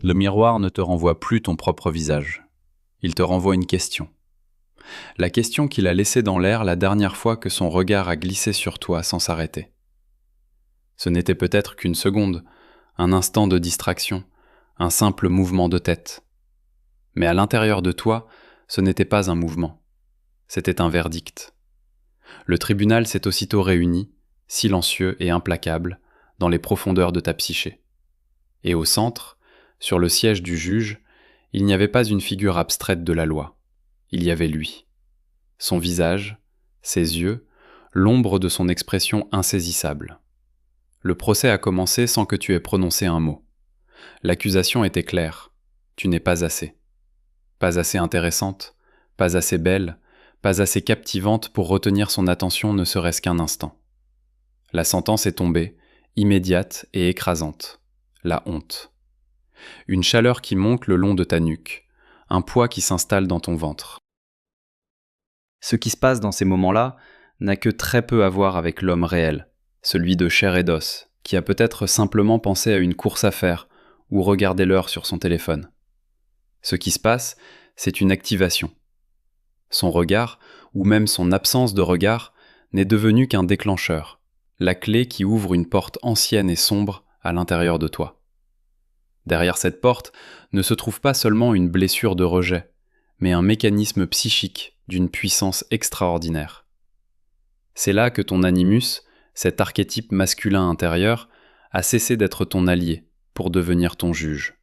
Le miroir ne te renvoie plus ton propre visage. Il te renvoie une question. La question qu'il a laissée dans l'air la dernière fois que son regard a glissé sur toi sans s'arrêter. Ce n'était peut-être qu'une seconde, un instant de distraction, un simple mouvement de tête. Mais à l'intérieur de toi, ce n'était pas un mouvement. C'était un verdict. Le tribunal s'est aussitôt réuni, silencieux et implacable, dans les profondeurs de ta psyché. Et au centre, sur le siège du juge, il n'y avait pas une figure abstraite de la loi. Il y avait lui. Son visage, ses yeux, l'ombre de son expression insaisissable. Le procès a commencé sans que tu aies prononcé un mot. L'accusation était claire. Tu n'es pas assez. Pas assez intéressante, pas assez belle, pas assez captivante pour retenir son attention ne serait-ce qu'un instant. La sentence est tombée, immédiate et écrasante. La honte. Une chaleur qui monte le long de ta nuque, un poids qui s'installe dans ton ventre. Ce qui se passe dans ces moments-là n'a que très peu à voir avec l'homme réel, celui de chair et d'os, qui a peut-être simplement pensé à une course à faire ou regardé l'heure sur son téléphone. Ce qui se passe, c'est une activation. Son regard, ou même son absence de regard, n'est devenu qu'un déclencheur, la clé qui ouvre une porte ancienne et sombre à l'intérieur de toi. Derrière cette porte ne se trouve pas seulement une blessure de rejet, mais un mécanisme psychique d'une puissance extraordinaire. C'est là que ton animus, cet archétype masculin intérieur, a cessé d'être ton allié pour devenir ton juge.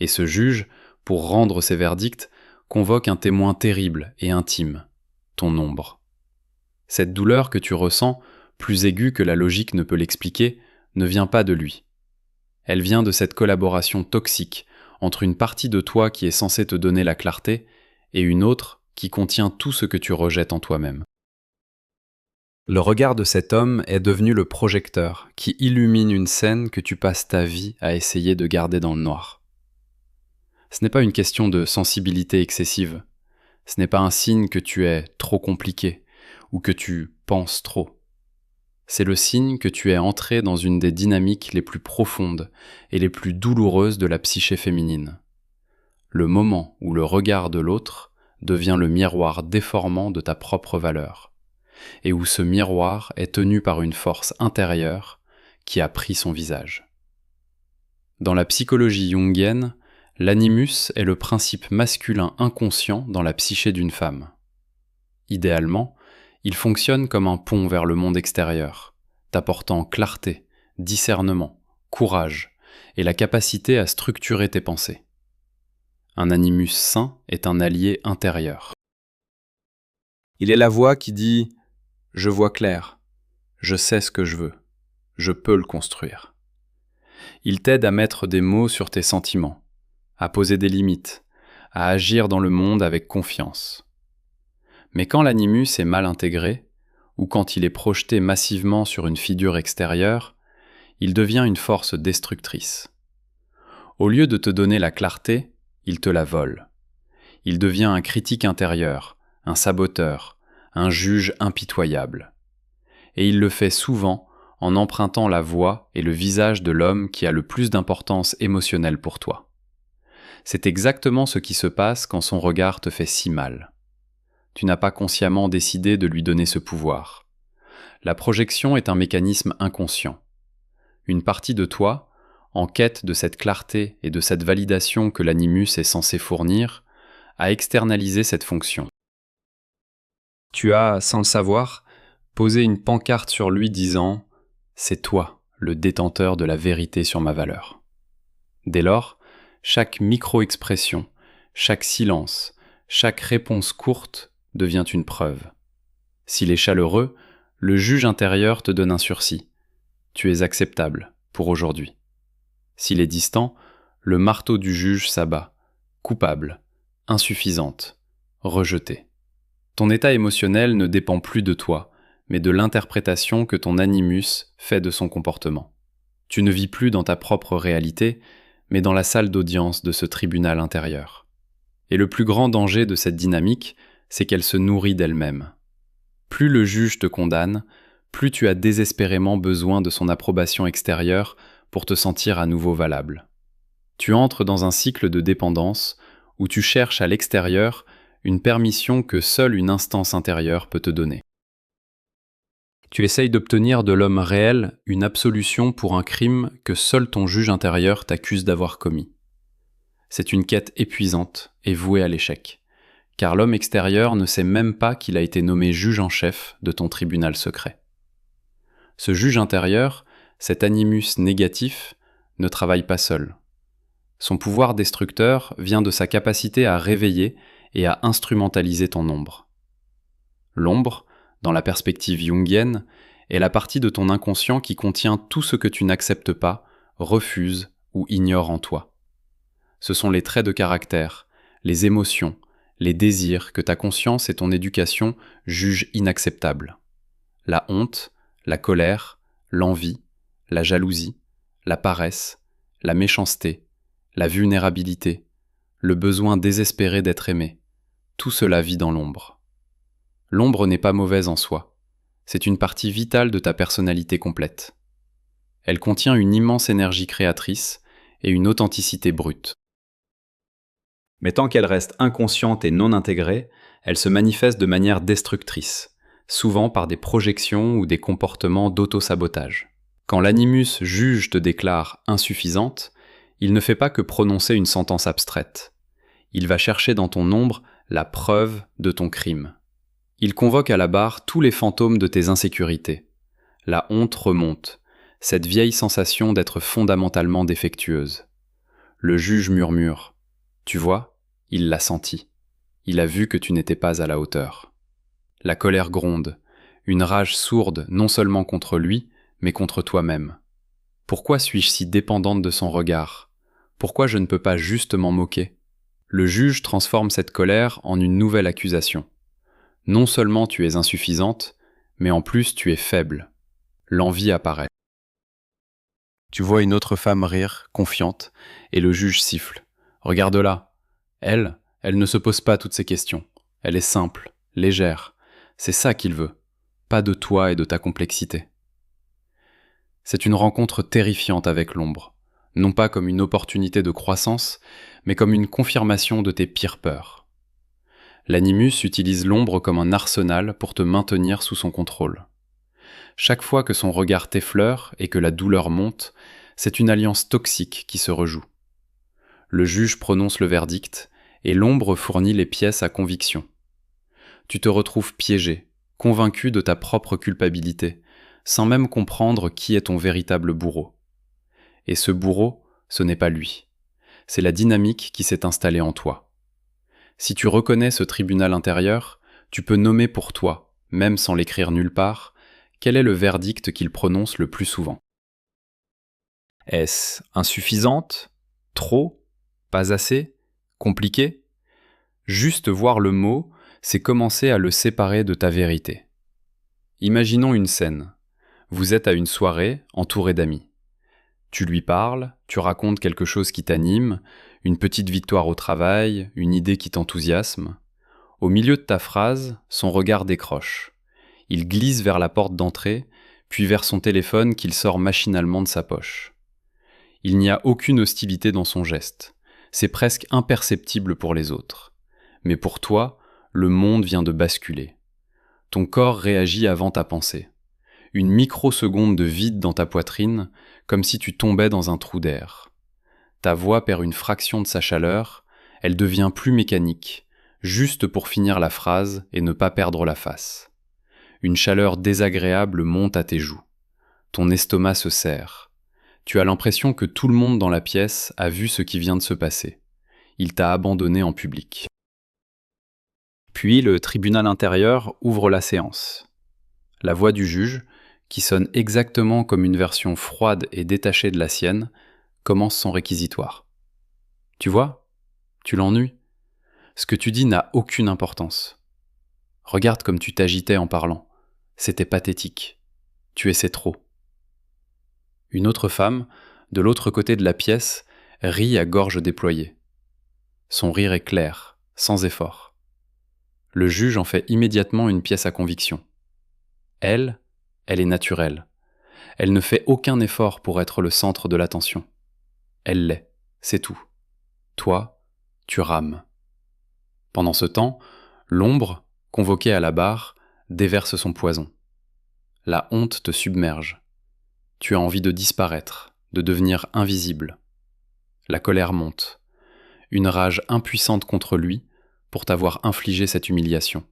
Et ce juge, pour rendre ses verdicts, convoque un témoin terrible et intime, ton ombre. Cette douleur que tu ressens, plus aiguë que la logique ne peut l'expliquer, ne vient pas de lui. Elle vient de cette collaboration toxique entre une partie de toi qui est censée te donner la clarté et une autre qui contient tout ce que tu rejettes en toi-même. Le regard de cet homme est devenu le projecteur qui illumine une scène que tu passes ta vie à essayer de garder dans le noir. Ce n'est pas une question de sensibilité excessive. Ce n'est pas un signe que tu es trop compliqué ou que tu penses trop. C'est le signe que tu es entré dans une des dynamiques les plus profondes et les plus douloureuses de la psyché féminine. Le moment où le regard de l'autre devient le miroir déformant de ta propre valeur, et où ce miroir est tenu par une force intérieure qui a pris son visage. Dans la psychologie jungienne, l'animus est le principe masculin inconscient dans la psyché d'une femme. Idéalement, il fonctionne comme un pont vers le monde extérieur, t'apportant clarté, discernement, courage et la capacité à structurer tes pensées. Un animus sain est un allié intérieur. Il est la voix qui dit « Je vois clair, je sais ce que je veux, je peux le construire ». Il t'aide à mettre des mots sur tes sentiments, à poser des limites, à agir dans le monde avec confiance. Mais quand l'animus est mal intégré, ou quand il est projeté massivement sur une figure extérieure, il devient une force destructrice. Au lieu de te donner la clarté, il te la vole. Il devient un critique intérieur, un saboteur, un juge impitoyable. Et il le fait souvent en empruntant la voix et le visage de l'homme qui a le plus d'importance émotionnelle pour toi. C'est exactement ce qui se passe quand son regard te fait si mal. Tu n'as pas consciemment décidé de lui donner ce pouvoir. La projection est un mécanisme inconscient. Une partie de toi, en quête de cette clarté et de cette validation que l'animus est censé fournir, a externalisé cette fonction. Tu as, sans le savoir, posé une pancarte sur lui disant « C'est toi, le détenteur de la vérité sur ma valeur ». Dès lors, chaque micro-expression, chaque silence, chaque réponse courte devient une preuve. S'il est chaleureux, le juge intérieur te donne un sursis. Tu es acceptable pour aujourd'hui. S'il est distant, le marteau du juge s'abat. Coupable, insuffisante, rejetée. Ton état émotionnel ne dépend plus de toi, mais de l'interprétation que ton animus fait de son comportement. Tu ne vis plus dans ta propre réalité, mais dans la salle d'audience de ce tribunal intérieur. Et le plus grand danger de cette dynamique, c'est qu'elle se nourrit d'elle-même. Plus le juge te condamne, plus tu as désespérément besoin de son approbation extérieure pour te sentir à nouveau valable. Tu entres dans un cycle de dépendance où tu cherches à l'extérieur une permission que seule une instance intérieure peut te donner. Tu essayes d'obtenir de l'homme réel une absolution pour un crime que seul ton juge intérieur t'accuse d'avoir commis. C'est une quête épuisante et vouée à l'échec, car l'homme extérieur ne sait même pas qu'il a été nommé juge en chef de ton tribunal secret. Ce juge intérieur, cet animus négatif, ne travaille pas seul. Son pouvoir destructeur vient de sa capacité à réveiller et à instrumentaliser ton ombre. L'ombre, dans la perspective jungienne, est la partie de ton inconscient qui contient tout ce que tu n'acceptes pas, refuses ou ignores en toi. Ce sont les traits de caractère, les émotions, les désirs que ta conscience et ton éducation jugent inacceptables. La honte, la colère, l'envie, la jalousie, la paresse, la méchanceté, la vulnérabilité, le besoin désespéré d'être aimé, tout cela vit dans l'ombre. L'ombre n'est pas mauvaise en soi, c'est une partie vitale de ta personnalité complète. Elle contient une immense énergie créatrice et une authenticité brute. Mais tant qu'elle reste inconsciente et non intégrée, elle se manifeste de manière destructrice, souvent par des projections ou des comportements d'auto-sabotage. Quand l'animus juge te déclare insuffisante, il ne fait pas que prononcer une sentence abstraite. Il va chercher dans ton ombre la preuve de ton crime. Il convoque à la barre tous les fantômes de tes insécurités. La honte remonte, cette vieille sensation d'être fondamentalement défectueuse. Le juge murmure. Tu vois, il l'a senti. Il a vu que tu n'étais pas à la hauteur. La colère gronde, une rage sourde non seulement contre lui, mais contre toi-même. Pourquoi suis-je si dépendante de son regard ? Pourquoi je ne peux pas juste m'en moquer ? Le juge transforme cette colère en une nouvelle accusation. Non seulement tu es insuffisante, mais en plus tu es faible. L'envie apparaît. Tu vois une autre femme rire, confiante, et le juge siffle. Regarde-la. Elle ne se pose pas toutes ces questions. Elle est simple, légère. C'est ça qu'il veut. Pas de toi et de ta complexité. C'est une rencontre terrifiante avec l'ombre. Non pas comme une opportunité de croissance, mais comme une confirmation de tes pires peurs. L'animus utilise l'ombre comme un arsenal pour te maintenir sous son contrôle. Chaque fois que son regard t'effleure et que la douleur monte, c'est une alliance toxique qui se rejoue. Le juge prononce le verdict et l'ombre fournit les pièces à conviction. Tu te retrouves piégé, convaincu de ta propre culpabilité, sans même comprendre qui est ton véritable bourreau. Et ce bourreau, ce n'est pas lui. C'est la dynamique qui s'est installée en toi. Si tu reconnais ce tribunal intérieur, tu peux nommer pour toi, même sans l'écrire nulle part, quel est le verdict qu'il prononce le plus souvent. Est-ce insuffisante ? Trop ? Pas assez ? Compliqué ? Juste voir le mot, c'est commencer à le séparer de ta vérité. Imaginons une scène. Vous êtes à une soirée, entouré d'amis. Tu lui parles, tu racontes quelque chose qui t'anime, une petite victoire au travail, une idée qui t'enthousiasme. Au milieu de ta phrase, son regard décroche. Il glisse vers la porte d'entrée, puis vers son téléphone qu'il sort machinalement de sa poche. Il n'y a aucune hostilité dans son geste. C'est presque imperceptible pour les autres. Mais pour toi, le monde vient de basculer. Ton corps réagit avant ta pensée. Une microseconde de vide dans ta poitrine, comme si tu tombais dans un trou d'air. Ta voix perd une fraction de sa chaleur, elle devient plus mécanique, juste pour finir la phrase et ne pas perdre la face. Une chaleur désagréable monte à tes joues. Ton estomac se serre. Tu as l'impression que tout le monde dans la pièce a vu ce qui vient de se passer. Il t'a abandonné en public. Puis le tribunal intérieur ouvre la séance. La voix du juge, qui sonne exactement comme une version froide et détachée de la sienne, commence son réquisitoire. Tu vois ? Tu l'ennuies ? Ce que tu dis n'a aucune importance. Regarde comme tu t'agitais en parlant. C'était pathétique. Tu essaies trop. Une autre femme, de l'autre côté de la pièce, rit à gorge déployée. Son rire est clair, sans effort. Le juge en fait immédiatement une pièce à conviction. Elle est naturelle. Elle ne fait aucun effort pour être le centre de l'attention. Elle l'est. c'est tout. Toi, tu rames. Pendant ce temps, l'ombre, convoquée à la barre, déverse son poison. La honte te submerge. Tu as envie de disparaître, de devenir invisible. La colère monte. Une rage impuissante contre lui pour t'avoir infligé cette humiliation.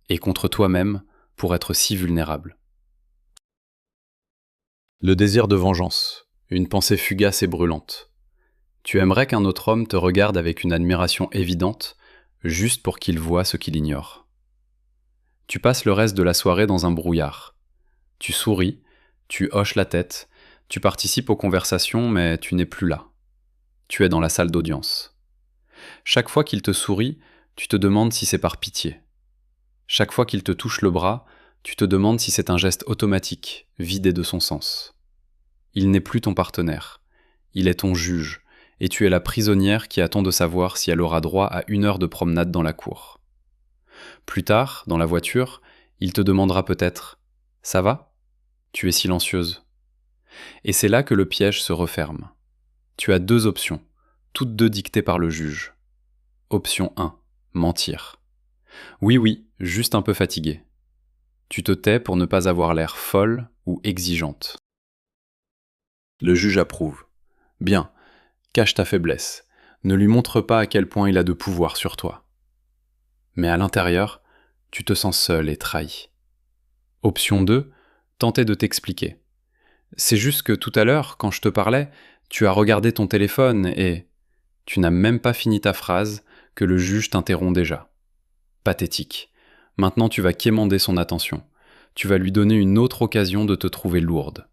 Et contre toi-même pour être si vulnérable. Le désir de vengeance, une pensée fugace et brûlante. Tu aimerais qu'un autre homme te regarde avec une admiration évidente, juste pour qu'il voie ce qu'il ignore. Tu passes le reste de la soirée dans un brouillard. Tu souris, tu hoches la tête, tu participes aux conversations, mais tu n'es plus là. Tu es dans la salle d'audience. Chaque fois qu'il te sourit, tu te demandes si c'est par pitié. Chaque fois qu'il te touche le bras, tu te demandes si c'est un geste automatique, vidé de son sens. Il n'est plus ton partenaire. Il est ton juge, et tu es la prisonnière qui attend de savoir si elle aura droit à 1 heure de promenade dans la cour. Plus tard, dans la voiture, il te demandera peut-être « Ça va ?» Tu es silencieuse. Et c'est là que le piège se referme. Tu as 2 options, toutes 2 dictées par le juge. Option 1, mentir. Oui, juste un peu fatiguée. Tu te tais pour ne pas avoir l'air folle ou exigeante. Le juge approuve. Bien, cache ta faiblesse. Ne lui montre pas à quel point il a de pouvoir sur toi. Mais à l'intérieur, tu te sens seule et trahie. Option 2, tenter de t'expliquer. C'est juste que tout à l'heure, quand je te parlais, tu as regardé ton téléphone et... Tu n'as même pas fini ta phrase que le juge t'interrompt déjà. Pathétique. Maintenant tu vas quémander son attention. Tu vas lui donner une autre occasion de te trouver lourde.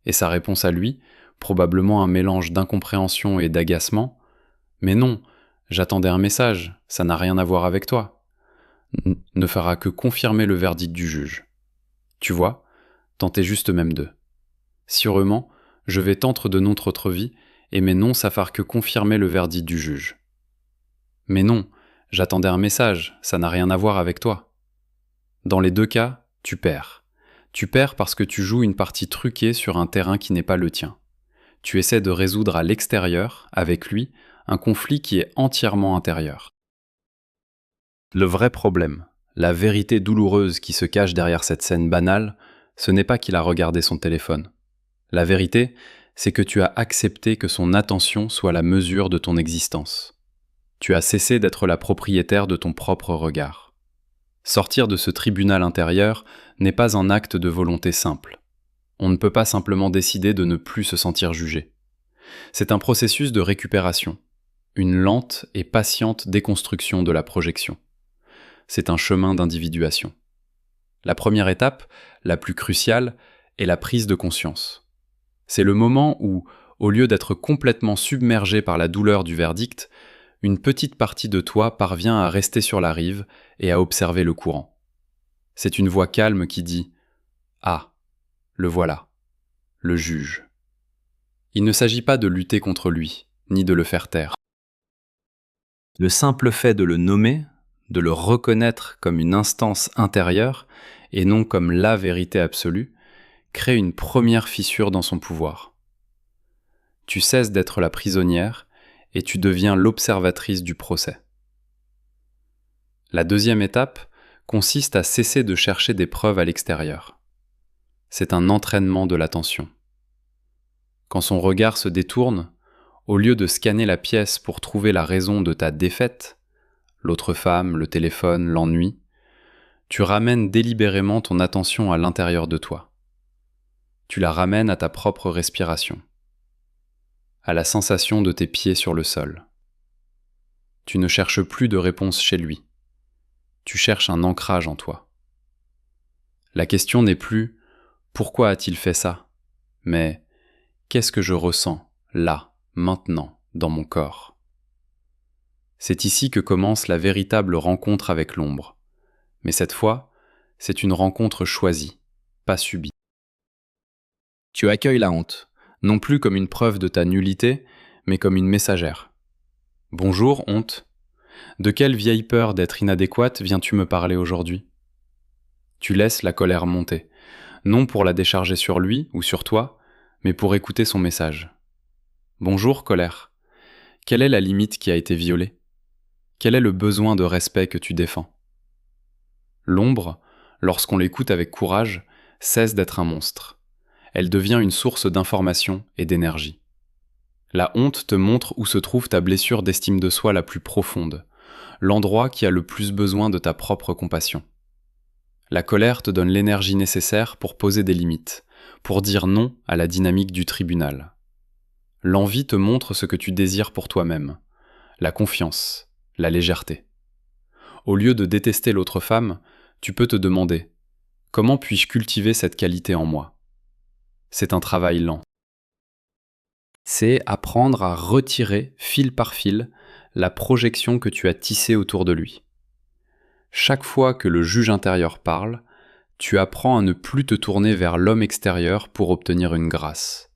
Et sa réponse à lui, probablement un mélange d'incompréhension et d'agacement. Mais non, j'attendais un message, ça n'a rien à voir avec toi. Ne fera que confirmer le verdict du juge. Tu vois, tentez juste même d'eux. Sûrement, je vais tendre de notre vie, et mes noms ça fera que confirmer le verdict du juge. Mais non, j'attendais un message, ça n'a rien à voir avec toi. Dans les 2 cas, tu perds. Tu perds parce que tu joues une partie truquée sur un terrain qui n'est pas le tien. Tu essaies de résoudre à l'extérieur, avec lui, un conflit qui est entièrement intérieur. Le vrai problème, la vérité douloureuse qui se cache derrière cette scène banale, ce n'est pas qu'il a regardé son téléphone. La vérité, c'est que tu as accepté que son attention soit la mesure de ton existence. Tu as cessé d'être la propriétaire de ton propre regard. Sortir de ce tribunal intérieur n'est pas un acte de volonté simple. On ne peut pas simplement décider de ne plus se sentir jugé. C'est un processus de récupération, une lente et patiente déconstruction de la projection. C'est un chemin d'individuation. La première étape, la plus cruciale, est la prise de conscience. C'est le moment où, au lieu d'être complètement submergé par la douleur du verdict, une petite partie de toi parvient à rester sur la rive et à observer le courant. C'est une voix calme qui dit « Ah, le voilà, le juge ». Il ne s'agit pas de lutter contre lui, ni de le faire taire. Le simple fait de le nommer, de le reconnaître comme une instance intérieure et non comme la vérité absolue, crée une première fissure dans son pouvoir. Tu cesses d'être la prisonnière et tu deviens l'observatrice du procès. La deuxième étape consiste à cesser de chercher des preuves à l'extérieur. C'est un entraînement de l'attention. Quand son regard se détourne, au lieu de scanner la pièce pour trouver la raison de ta défaite, l'autre femme, le téléphone, l'ennui, tu ramènes délibérément ton attention à l'intérieur de toi. Tu la ramènes à ta propre respiration, à la sensation de tes pieds sur le sol. Tu ne cherches plus de réponse chez lui. Tu cherches un ancrage en toi. La question n'est plus « Pourquoi a-t-il fait ça ?» mais « Qu'est-ce que je ressens, là, maintenant, dans mon corps ?» C'est ici que commence la véritable rencontre avec l'ombre. Mais cette fois, c'est une rencontre choisie, pas subie. Tu accueilles la honte, non plus comme une preuve de ta nullité, mais comme une messagère. « Bonjour, honte. De quelle vieille peur d'être inadéquate viens-tu me parler aujourd'hui ?» Tu laisses la colère monter, non pour la décharger sur lui ou sur toi, mais pour écouter son message. « Bonjour, colère. Quelle est la limite qui a été violée? Quel est le besoin de respect que tu défends? L'ombre, lorsqu'on l'écoute avec courage, cesse d'être un monstre. Elle devient une source d'information et d'énergie. La honte te montre où se trouve ta blessure d'estime de soi la plus profonde, l'endroit qui a le plus besoin de ta propre compassion. La colère te donne l'énergie nécessaire pour poser des limites, pour dire non à la dynamique du tribunal. L'envie te montre ce que tu désires pour toi-même, la confiance, la légèreté. Au lieu de détester l'autre femme, tu peux te demander « Comment puis-je cultiver cette qualité en moi ?» C'est un travail lent. C'est apprendre à retirer, fil par fil, la projection que tu as tissée autour de lui. Chaque fois que le juge intérieur parle, tu apprends à ne plus te tourner vers l'homme extérieur pour obtenir une grâce.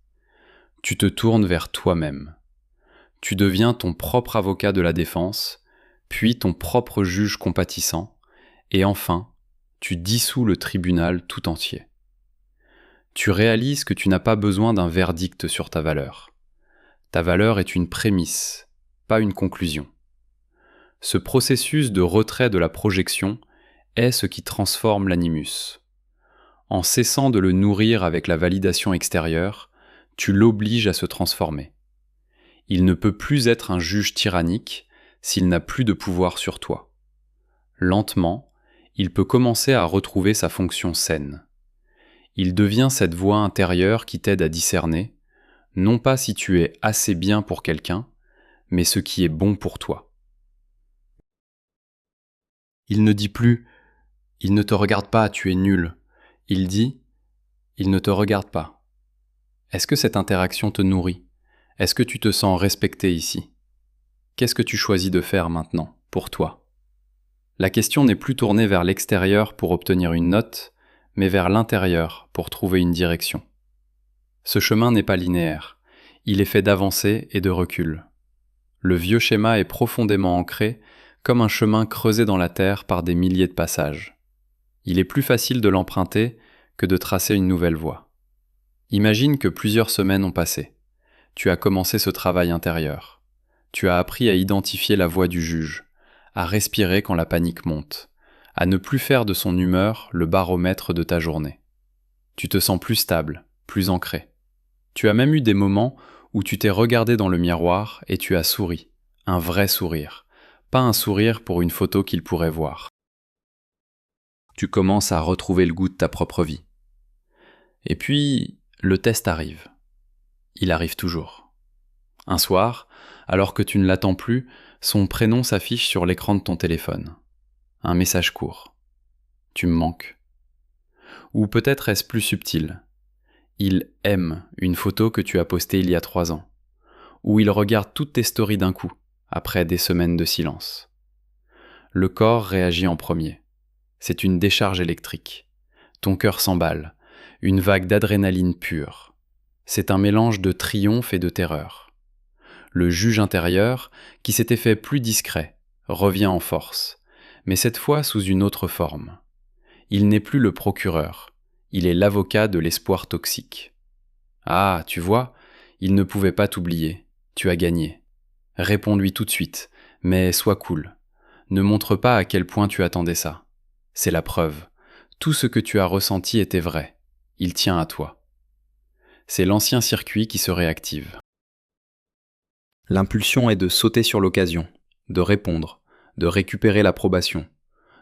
Tu te tournes vers toi-même. Tu deviens ton propre avocat de la défense, puis ton propre juge compatissant, et enfin, tu dissous le tribunal tout entier. Tu réalises que tu n'as pas besoin d'un verdict sur ta valeur. Ta valeur est une prémisse, pas une conclusion. Ce processus de retrait de la projection est ce qui transforme l'animus. En cessant de le nourrir avec la validation extérieure, tu l'obliges à se transformer. Il ne peut plus être un juge tyrannique s'il n'a plus de pouvoir sur toi. Lentement, il peut commencer à retrouver sa fonction saine. Il devient cette voix intérieure qui t'aide à discerner, non pas si tu es assez bien pour quelqu'un, mais ce qui est bon pour toi. Il ne dit plus « il ne te regarde pas, tu es nul ». Il dit « il ne te regarde pas ». Est-ce que cette interaction te nourrit? Est-ce que tu te sens respecté ici? Qu'est-ce que tu choisis de faire maintenant, pour toi? La question n'est plus tournée vers l'extérieur pour obtenir une note, mais vers l'intérieur pour trouver une direction. Ce chemin n'est pas linéaire, il est fait d'avancées et de recul. Le vieux schéma est profondément ancré, comme un chemin creusé dans la terre par des milliers de passages. Il est plus facile de l'emprunter que de tracer une nouvelle voie. Imagine que plusieurs semaines ont passé. Tu as commencé ce travail intérieur. Tu as appris à identifier la voix du juge, à respirer quand la panique monte, à ne plus faire de son humeur le baromètre de ta journée. Tu te sens plus stable, plus ancré. Tu as même eu des moments où tu t'es regardé dans le miroir et tu as souri, un vrai sourire, pas un sourire pour une photo qu'il pourrait voir. Tu commences à retrouver le goût de ta propre vie. Et puis, le test arrive. Il arrive toujours. Un soir, alors que tu ne l'attends plus, son prénom s'affiche sur l'écran de ton téléphone. Un message court. Tu me manques. Ou peut-être est-ce plus subtil. Il aime une photo que tu as postée il y a 3 ans. Ou il regarde toutes tes stories d'un coup, après des semaines de silence. Le corps réagit en premier. C'est une décharge électrique. Ton cœur s'emballe, une vague d'adrénaline pure. C'est un mélange de triomphe et de terreur. Le juge intérieur, qui s'était fait plus discret, revient en force, mais cette fois sous une autre forme. Il n'est plus le procureur, il est l'avocat de l'espoir toxique. Ah, tu vois, il ne pouvait pas t'oublier, tu as gagné. Réponds-lui tout de suite, mais sois cool. Ne montre pas à quel point tu attendais ça. C'est la preuve. Tout ce que tu as ressenti était vrai. Il tient à toi. C'est l'ancien circuit qui se réactive. L'impulsion est de sauter sur l'occasion, de répondre, de récupérer l'approbation,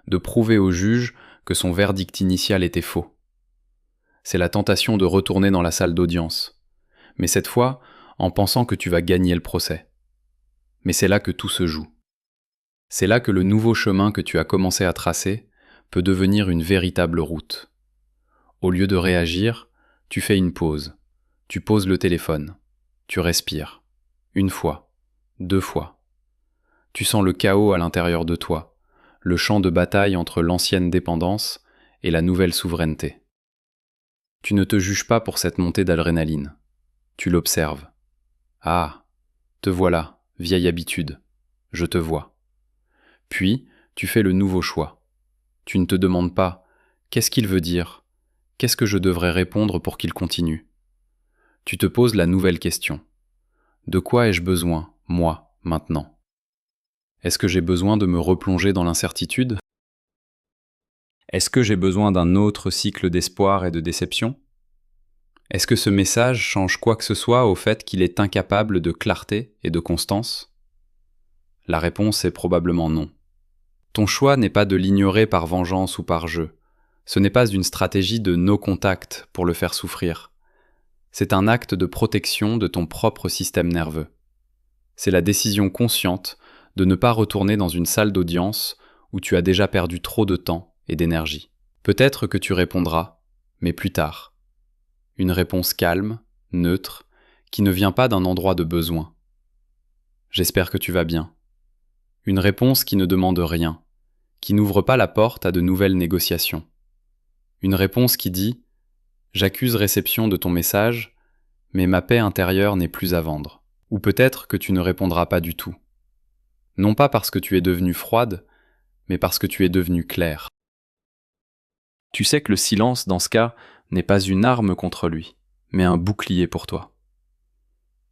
de prouver au juge que son verdict initial était faux. C'est la tentation de retourner dans la salle d'audience, mais cette fois en pensant que tu vas gagner le procès. Mais c'est là que tout se joue. C'est là que le nouveau chemin que tu as commencé à tracer peut devenir une véritable route. Au lieu de réagir, tu fais une pause. Tu poses le téléphone. Tu respires. 1 fois, 2 fois. Tu sens le chaos à l'intérieur de toi, le champ de bataille entre l'ancienne dépendance et la nouvelle souveraineté. Tu ne te juges pas pour cette montée d'adrénaline. Tu l'observes. Ah, te voilà, vieille habitude. Je te vois. Puis, tu fais le nouveau choix. Tu ne te demandes pas « Qu'est-ce qu'il veut dire ? Qu'est-ce que je devrais répondre pour qu'il continue ?» Tu te poses la nouvelle question. De quoi ai-je besoin, moi, maintenant. Est-ce que j'ai besoin de me replonger dans l'incertitude? Est-ce que j'ai besoin d'un autre cycle d'espoir et de déception? Est-ce que ce message change quoi que ce soit au fait qu'il est incapable de clarté et de constance? La réponse est probablement non. Ton choix n'est pas de l'ignorer par vengeance ou par jeu. Ce n'est pas une stratégie de no contact pour le faire souffrir. C'est un acte de protection de ton propre système nerveux. C'est la décision consciente de ne pas retourner dans une salle d'audience où tu as déjà perdu trop de temps et d'énergie. Peut-être que tu répondras, mais plus tard. Une réponse calme, neutre, qui ne vient pas d'un endroit de besoin. J'espère que tu vas bien. Une réponse qui ne demande rien, qui n'ouvre pas la porte à de nouvelles négociations. Une réponse qui dit « J'accuse réception de ton message, mais ma paix intérieure n'est plus à vendre. » Ou peut-être que tu ne répondras pas du tout. Non pas parce que tu es devenue froide, mais parce que tu es devenue claire. Tu sais que le silence, dans ce cas, n'est pas une arme contre lui, mais un bouclier pour toi.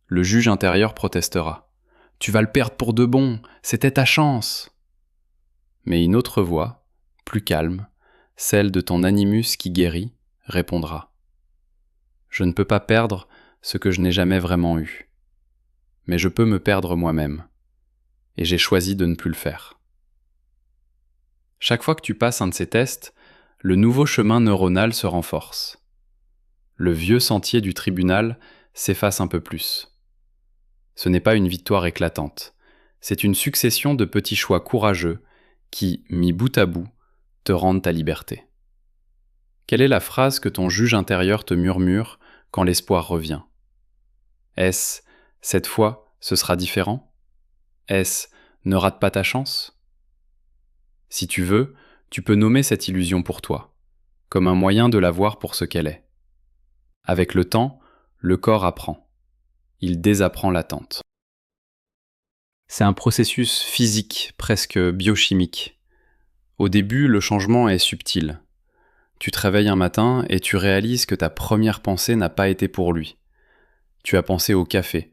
Le juge intérieur protestera. « Tu vas le perdre pour de bon, c'était ta chance !» Mais une autre voix, plus calme, celle de ton animus qui guérit, répondra. « Je ne peux pas perdre ce que je n'ai jamais vraiment eu. Mais je peux me perdre moi-même. Et j'ai choisi de ne plus le faire. » Chaque fois que tu passes un de ces tests, le nouveau chemin neuronal se renforce. Le vieux sentier du tribunal s'efface un peu plus. Ce n'est pas une victoire éclatante, c'est une succession de petits choix courageux qui, mis bout à bout, te rendent ta liberté. Quelle est la phrase que ton juge intérieur te murmure quand l'espoir revient? Est-ce « cette fois, ce sera différent » Est-ce « ne rate pas ta chance » Si tu veux, tu peux nommer cette illusion pour toi, comme un moyen de la voir pour ce qu'elle est. Avec le temps, le corps apprend. Il désapprend l'attente. C'est un processus physique, presque biochimique. Au début, le changement est subtil. Tu te réveilles un matin et tu réalises que ta première pensée n'a pas été pour lui. Tu as pensé au café,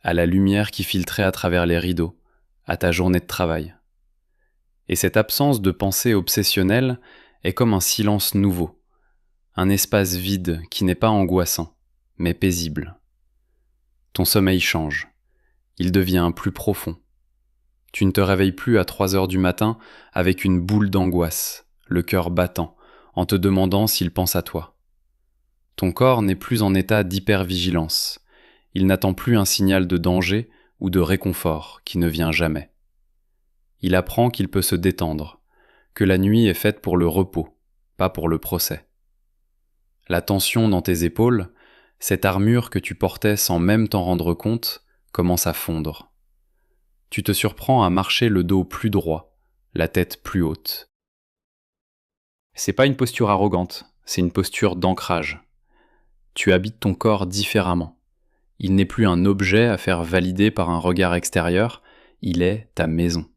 à la lumière qui filtrait à travers les rideaux, à ta journée de travail. Et cette absence de pensée obsessionnelle est comme un silence nouveau, un espace vide qui n'est pas angoissant, mais paisible. Ton sommeil change, il devient plus profond. Tu ne te réveilles plus à 3 heures du matin avec une boule d'angoisse, le cœur battant, en te demandant s'il pense à toi. Ton corps n'est plus en état d'hypervigilance, il n'attend plus un signal de danger ou de réconfort qui ne vient jamais. Il apprend qu'il peut se détendre, que la nuit est faite pour le repos, pas pour le procès. La tension dans tes épaules, cette armure que tu portais sans même t'en rendre compte, commence à fondre. Tu te surprends à marcher le dos plus droit, la tête plus haute. C'est pas une posture arrogante, c'est une posture d'ancrage. Tu habites ton corps différemment. Il n'est plus un objet à faire valider par un regard extérieur, il est ta maison.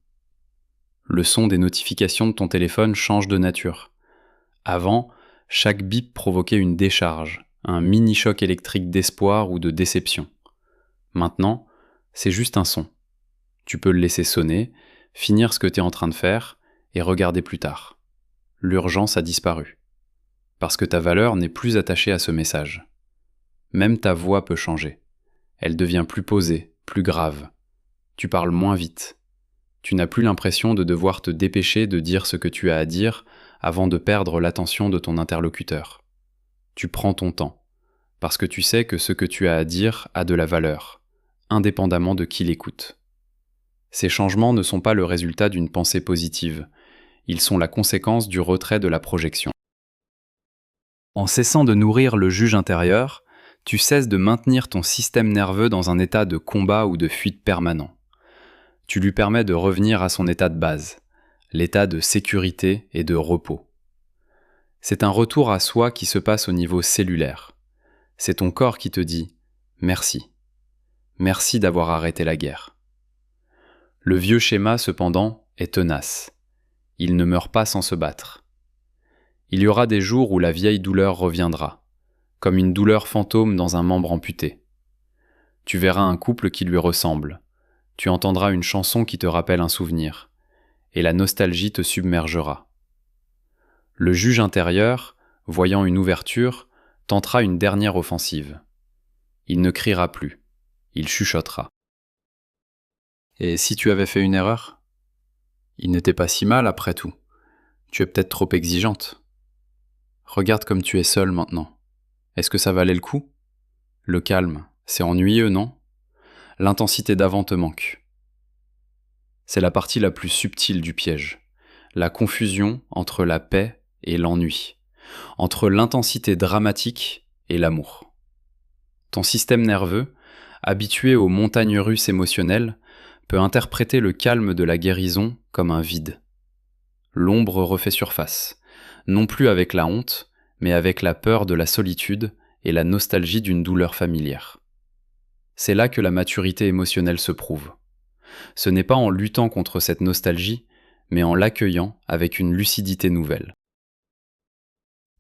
Le son des notifications de ton téléphone change de nature. Avant, chaque bip provoquait une décharge, un mini-choc électrique d'espoir ou de déception. Maintenant, c'est juste un son. Tu peux le laisser sonner, finir ce que tu es en train de faire et regarder plus tard. L'urgence a disparu. Parce que ta valeur n'est plus attachée à ce message. Même ta voix peut changer. Elle devient plus posée, plus grave. Tu parles moins vite. Tu n'as plus l'impression de devoir te dépêcher de dire ce que tu as à dire avant de perdre l'attention de ton interlocuteur. Tu prends ton temps, parce que tu sais que ce que tu as à dire a de la valeur, indépendamment de qui l'écoute. Ces changements ne sont pas le résultat d'une pensée positive, ils sont la conséquence du retrait de la projection. En cessant de nourrir le juge intérieur, tu cesses de maintenir ton système nerveux dans un état de combat ou de fuite permanent. Tu lui permets de revenir à son état de base, l'état de sécurité et de repos. C'est un retour à soi qui se passe au niveau cellulaire. C'est ton corps qui te dit « merci ». Merci d'avoir arrêté la guerre. Le vieux schéma, cependant, est tenace. Il ne meurt pas sans se battre. Il y aura des jours où la vieille douleur reviendra, comme une douleur fantôme dans un membre amputé. Tu verras un couple qui lui ressemble. Tu entendras une chanson qui te rappelle un souvenir, et la nostalgie te submergera. Le juge intérieur, voyant une ouverture, tentera une dernière offensive. Il ne criera plus, il chuchotera. Et si tu avais fait une erreur ? Il n'était pas si mal après tout. Tu es peut-être trop exigeante. Regarde comme tu es seule maintenant. Est-ce que ça valait le coup ? Le calme, c'est ennuyeux, non ? L'intensité d'avant te manque. C'est la partie la plus subtile du piège. La confusion entre la paix et l'ennui. Entre l'intensité dramatique et l'amour. Ton système nerveux, habitué aux montagnes russes émotionnelles, peut interpréter le calme de la guérison comme un vide. L'ombre refait surface, non plus avec la honte, mais avec la peur de la solitude et la nostalgie d'une douleur familière. C'est là que la maturité émotionnelle se prouve. Ce n'est pas en luttant contre cette nostalgie, mais en l'accueillant avec une lucidité nouvelle.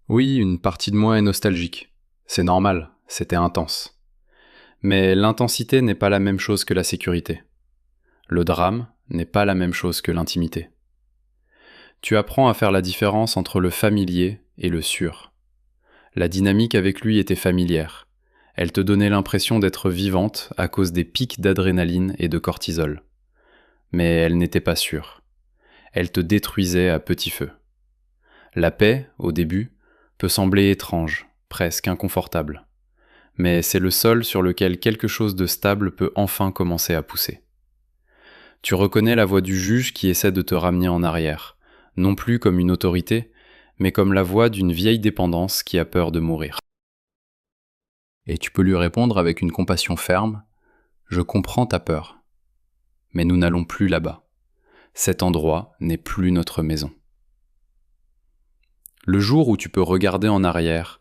Oui, une partie de moi est nostalgique. C'est normal, c'était intense. Mais l'intensité n'est pas la même chose que la sécurité. Le drame n'est pas la même chose que l'intimité. Tu apprends à faire la différence entre le familier et le sûr. La dynamique avec lui était familière. Elle te donnait l'impression d'être vivante à cause des pics d'adrénaline et de cortisol. Mais elle n'était pas sûre. Elle te détruisait à petit feu. La paix, au début, peut sembler étrange, presque inconfortable. Mais c'est le sol sur lequel quelque chose de stable peut enfin commencer à pousser. Tu reconnais la voix du juge qui essaie de te ramener en arrière, non plus comme une autorité, mais comme la voix d'une vieille dépendance qui a peur de mourir. Et tu peux lui répondre avec une compassion ferme : « Je comprends ta peur, mais nous n'allons plus là-bas. Cet endroit n'est plus notre maison. » Le jour où tu peux regarder en arrière,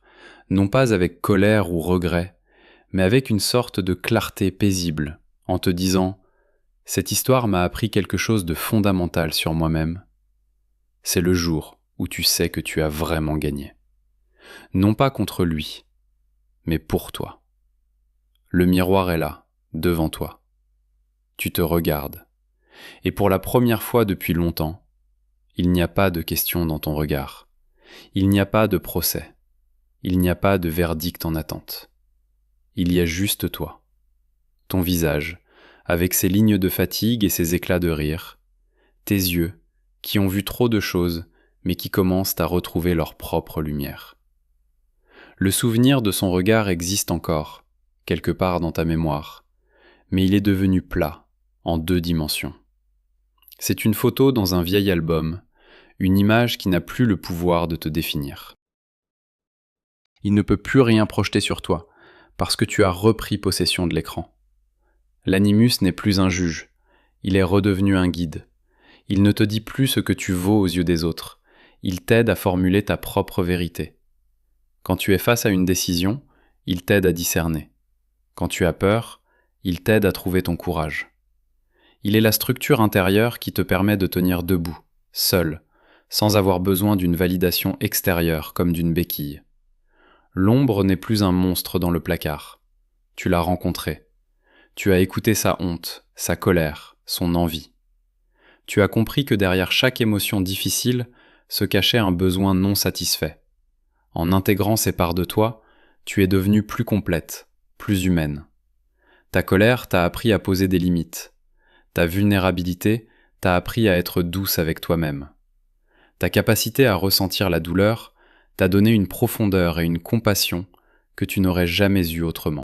non pas avec colère ou regret, mais avec une sorte de clarté paisible, en te disant « Cette histoire m'a appris quelque chose de fondamental sur moi-même », c'est le jour où tu sais que tu as vraiment gagné. Non pas contre lui, mais pour toi. Le miroir est là, devant toi. Tu te regardes. Et pour la première fois depuis longtemps, il n'y a pas de question dans ton regard. Il n'y a pas de procès. Il n'y a pas de verdict en attente. Il y a juste toi. Ton visage, avec ses lignes de fatigue et ses éclats de rire. Tes yeux, qui ont vu trop de choses, mais qui commencent à retrouver leur propre lumière. Le souvenir de son regard existe encore, quelque part dans ta mémoire, mais il est devenu plat, en 2 dimensions. C'est une photo dans un vieil album, une image qui n'a plus le pouvoir de te définir. Il ne peut plus rien projeter sur toi, parce que tu as repris possession de l'écran. L'animus n'est plus un juge, il est redevenu un guide. Il ne te dit plus ce que tu vaux aux yeux des autres, il t'aide à formuler ta propre vérité. Quand tu es face à une décision, il t'aide à discerner. Quand tu as peur, il t'aide à trouver ton courage. Il est la structure intérieure qui te permet de tenir debout, seul, sans avoir besoin d'une validation extérieure comme d'une béquille. L'ombre n'est plus un monstre dans le placard. Tu l'as rencontré. Tu as écouté sa honte, sa colère, son envie. Tu as compris que derrière chaque émotion difficile se cachait un besoin non satisfait. En intégrant ces parts de toi, tu es devenue plus complète, plus humaine. Ta colère t'a appris à poser des limites. Ta vulnérabilité t'a appris à être douce avec toi-même. Ta capacité à ressentir la douleur t'a donné une profondeur et une compassion que tu n'aurais jamais eue autrement.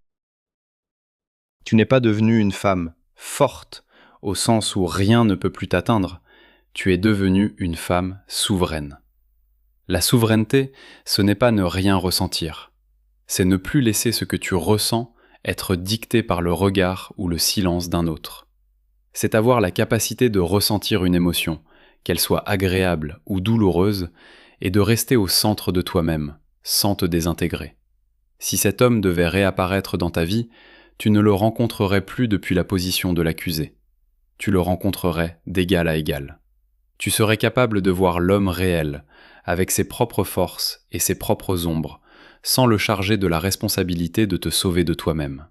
Tu n'es pas devenue une femme forte, au sens où rien ne peut plus t'atteindre. Tu es devenue une femme souveraine. La souveraineté, ce n'est pas ne rien ressentir. C'est ne plus laisser ce que tu ressens être dicté par le regard ou le silence d'un autre. C'est avoir la capacité de ressentir une émotion, qu'elle soit agréable ou douloureuse, et de rester au centre de toi-même, sans te désintégrer. Si cet homme devait réapparaître dans ta vie, tu ne le rencontrerais plus depuis la position de l'accusé. Tu le rencontrerais d'égal à égal. Tu serais capable de voir l'homme réel, avec ses propres forces et ses propres ombres, sans le charger de la responsabilité de te sauver de toi-même.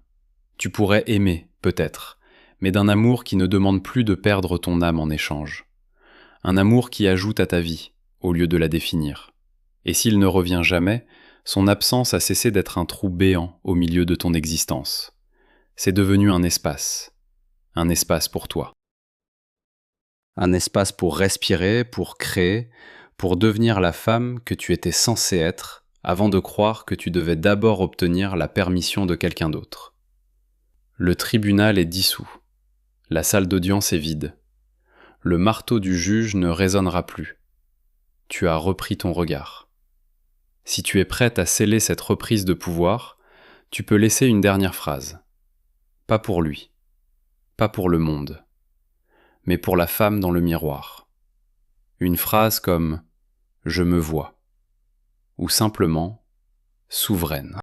Tu pourrais aimer, peut-être, mais d'un amour qui ne demande plus de perdre ton âme en échange. Un amour qui ajoute à ta vie, au lieu de la définir. Et s'il ne revient jamais, son absence a cessé d'être un trou béant au milieu de ton existence. C'est devenu un espace pour toi. Un espace pour respirer, pour créer, pour devenir la femme que tu étais censée être, avant de croire que tu devais d'abord obtenir la permission de quelqu'un d'autre. Le tribunal est dissous. La salle d'audience est vide. Le marteau du juge ne résonnera plus. Tu as repris ton regard. Si tu es prête à sceller cette reprise de pouvoir, tu peux laisser une dernière phrase. Pas pour lui, pas pour le monde, mais pour la femme dans le miroir. Une phrase comme « Je me vois » ou simplement « souveraine ».